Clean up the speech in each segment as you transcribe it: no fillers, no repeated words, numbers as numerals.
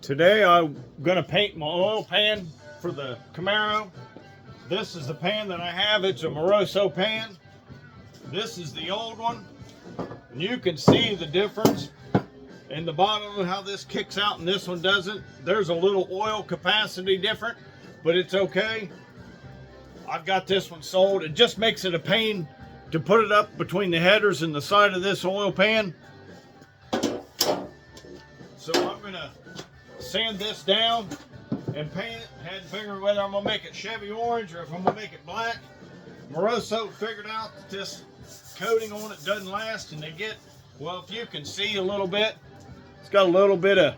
Today I'm going to paint my oil pan for the Camaro. This is the pan that I have. It's a Moroso pan. This is the old one. And you can see the difference in the bottom, how this kicks out and this one doesn't. There's a little oil capacity different, but it's okay. I've got this one sold. It just makes it a pain to put it up between the headers and the side of this oil pan. So I'm going to sand this down and paint it. Hadn't figured whether I'm going to make it Chevy orange or if I'm going to make it black. Moroso figured out that this coating on it doesn't last, and they get, well, if you can see a little bit, it's got a little bit of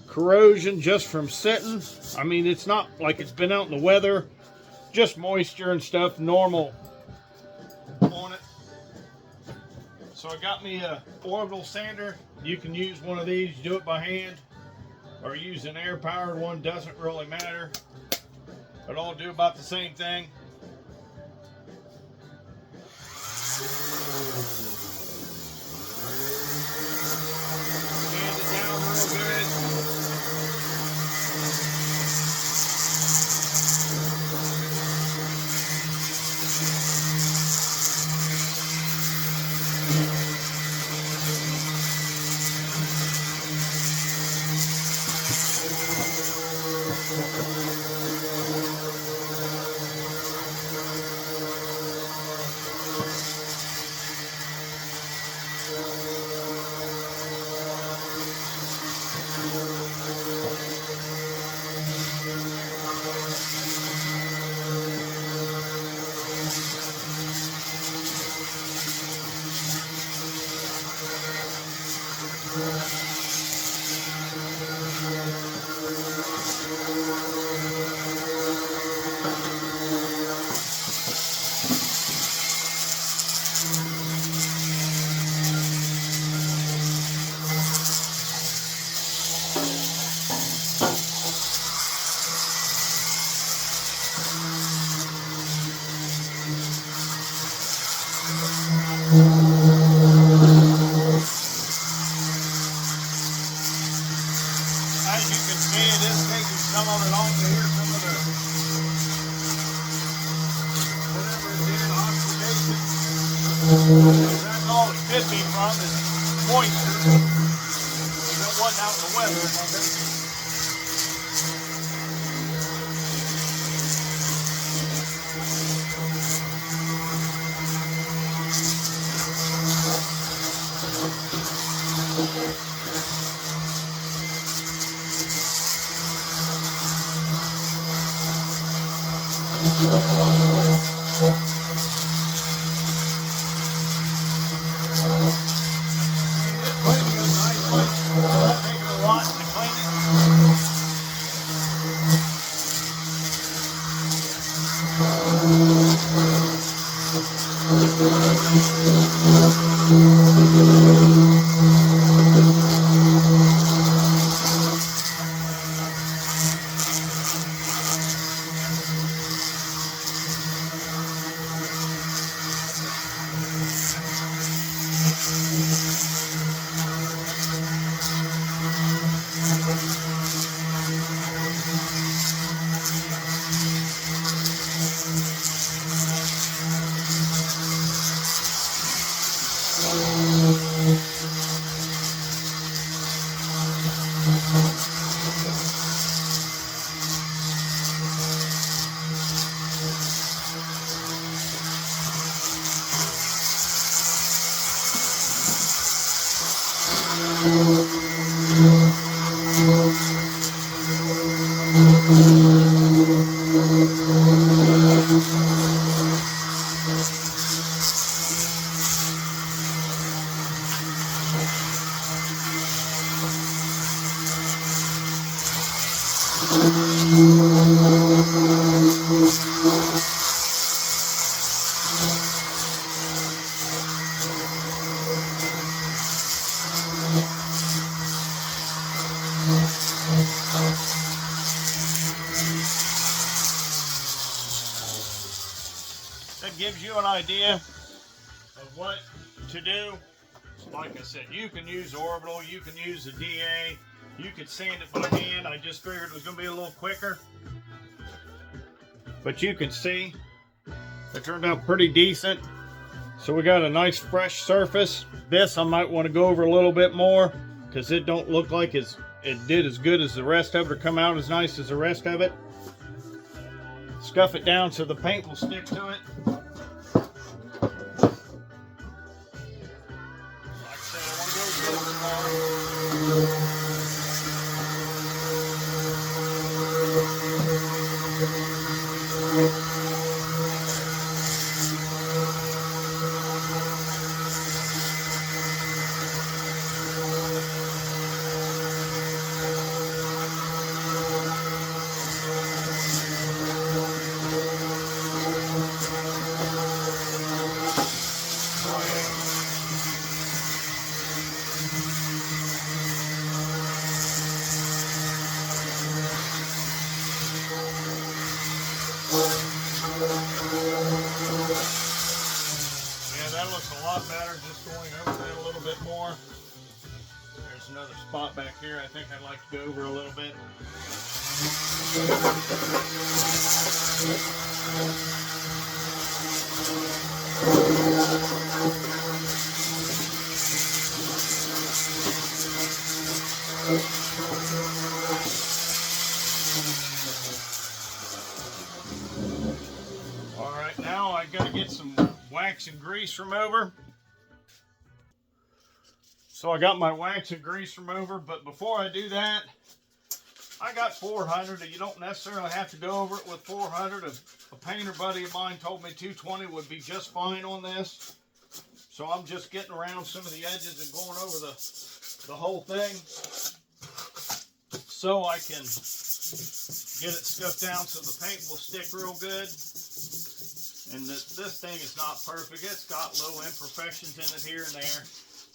corrosion just from sitting. I mean, it's not like it's been out in the weather, just moisture and stuff normal on it. So I got me a orbital sander. You can use one of these, do it by hand, or use an air powered one, doesn't really matter. It all do about the same thing. Sand it down real good. As you can see, it is taking some of it off of here, some of the, whatever it did, oxidation. That's all it could be from is moisture. If it wasn't out in the weather, I think. That gives you an idea of what to do. Like I said, you can use orbital, you can use a DA, You could sand it by hand. I just figured it was going to be a little quicker. But you can see it turned out pretty decent. So we got a nice fresh surface. This I might want to go over a little bit more because it don't look like it did as good as the rest of it or come out as nice as the rest of it. Scuff it down so the paint will stick to it. Like I said, I want to go get it tomorrow. Yeah, that looks a lot better, just going over that a little bit more. There's another spot back here I think I'd like to go over a little bit. Alright, now I gotta get some wax and grease remover. So I got my wax and grease remover, but before I do that, I got 400. You don't necessarily have to go over it with 400. A painter buddy of mine told me 220 would be just fine on this. So I'm just getting around some of the edges and going over the whole thing so I can get it scuffed down so the paint will stick real good. And this thing is not perfect. It's got little imperfections in it here and there,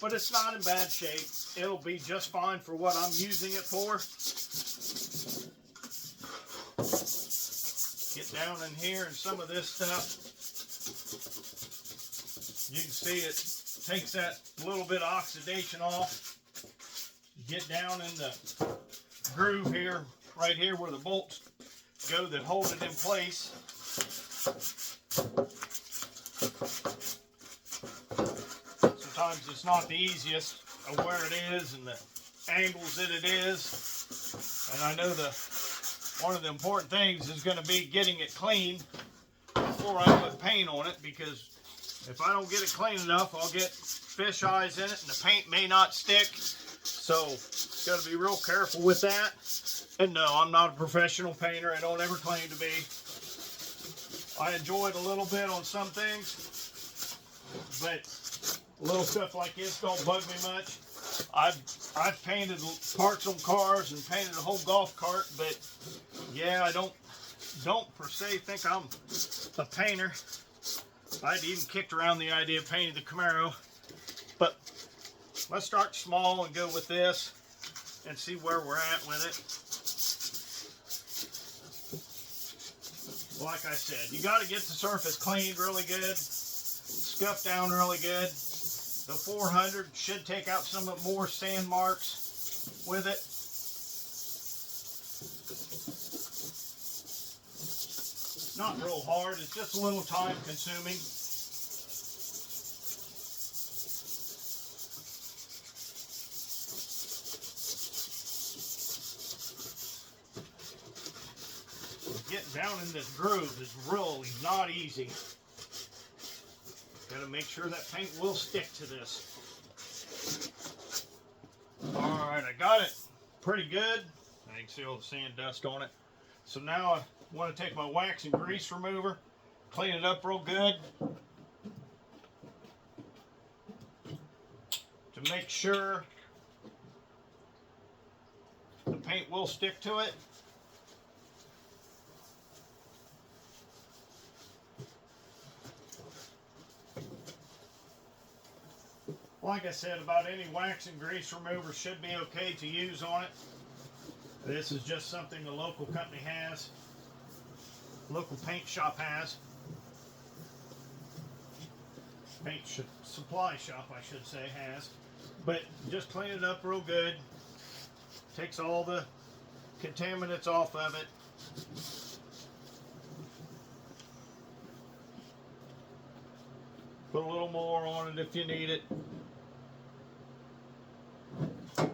but it's not in bad shape. It'll be just fine for what I'm using it for. Get down in here and some of this stuff, you can see it takes that little bit of oxidation off. Get down in the groove here, right here where the bolts go that hold it in place. Sometimes it's not the easiest of where it is and the angles that it is. And I know one of the important things is going to be getting it clean before I put paint on it, because if I don't get it clean enough, I'll get fish eyes in it and the paint may not stick. So got to be real careful with that. And no, I'm not a professional painter. I don't ever claim to be. I enjoy it a little bit on some things, but little stuff like this don't bug me much. I've painted parts on cars and painted a whole golf cart, but yeah, I don't per se think I'm a painter. I'd even kicked around the idea of painting the Camaro, but let's start small and go with this and see where we're at with it. Like I said, you got to get the surface cleaned really good, scuffed down really good. The 400 should take out some more sand marks with it. Not real hard, it's just a little time consuming. Getting down in this groove is really not easy. Got to make sure that paint will stick to this. Alright, I got it pretty good. I can see all the sand dust on it. So now I want to take my wax and grease remover, clean it up real good to make sure the paint will stick to it. Like I said, about any wax and grease remover should be okay to use on it. This is just something the local company has, local paint shop has. Paint supply shop, I should say, has. But just clean it up real good. Takes all the contaminants off of it. Put a little more on it if you need it.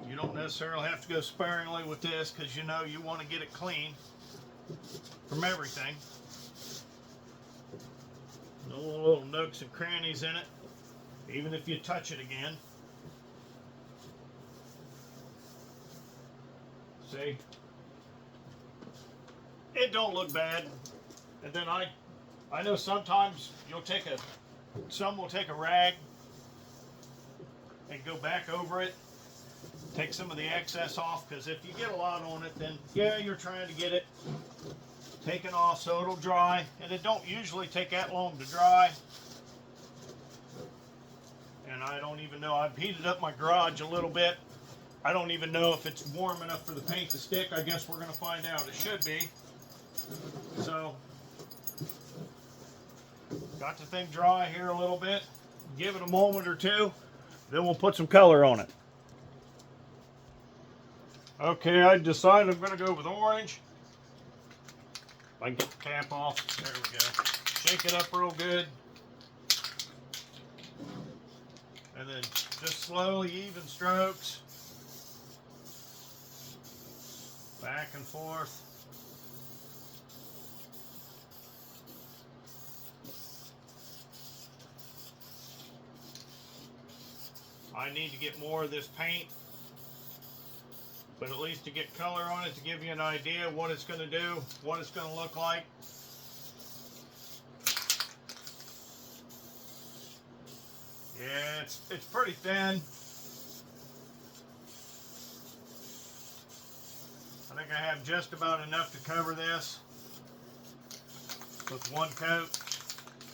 You don't necessarily have to go sparingly with this because you know you want to get it clean from everything. No little nooks and crannies in it, even if you touch it again. See? It don't look bad. And then I know sometimes some will take a rag and go back over it, take some of the excess off, because if you get a lot on it, then yeah, you're trying to get it taken off so it'll dry, and it don't usually take that long to dry. And I don't even know, I've heated up my garage a little bit. I don't even know if it's warm enough for the paint to stick. I guess we're going to find out. It should be. So, got the thing dry here a little bit. Give it a moment or two. Then we'll put some color on it. Okay, I decided I'm going to go with orange. If I can get the cap off. There we go. Shake it up real good. And then just slowly, even strokes. Back and forth. I need to get more of this paint, but at least to get color on it to give you an idea of what it's going to do, what it's going to look like. Yeah, it's pretty thin. I think I have just about enough to cover this with one coat.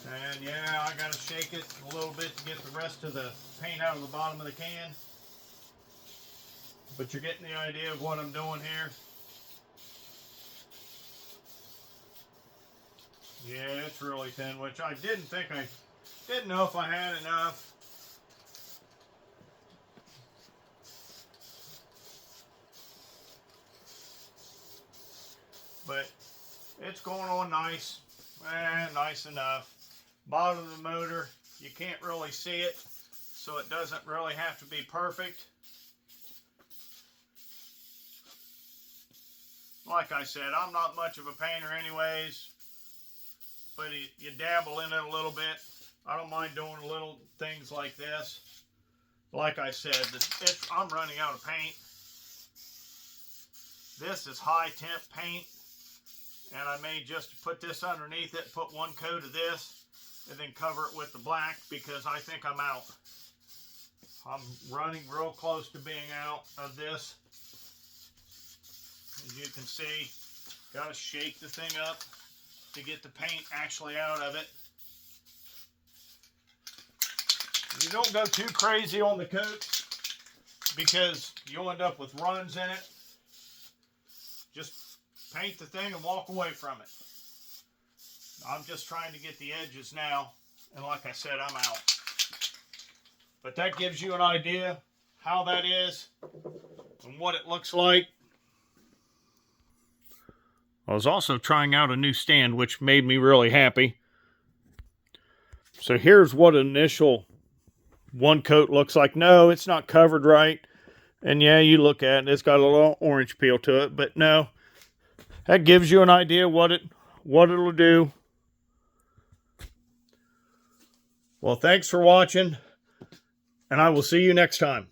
And yeah, I gotta shake it a little bit to get the rest of the paint out of the bottom of the can. But you're getting the idea of what I'm doing here. Yeah, it's really thin, which I didn't know if I had enough. But it's going on nice. Nice enough. Bottom of the motor, you can't really see it, so it doesn't really have to be perfect. Like I said, I'm not much of a painter anyways, but you dabble in it a little bit. I don't mind doing little things like this. Like I said, I'm running out of paint. This is high temp paint, and I may just put this underneath it, put one coat of this, and then cover it with the black because I think I'm out. I'm running real close to being out of this. As you can see, got to shake the thing up to get the paint actually out of it. You don't go too crazy on the coat because you'll end up with runs in it. Just paint the thing and walk away from it. I'm just trying to get the edges now, and like I said, I'm out. But that gives you an idea how that is and what it looks like. I was also trying out a new stand, which made me really happy. So here's what an initial one coat looks like. No, it's not covered right. And yeah, you look at it, it's got a little orange peel to it, but no. That gives you an idea what it'll do. Well, thanks for watching, and I will see you next time.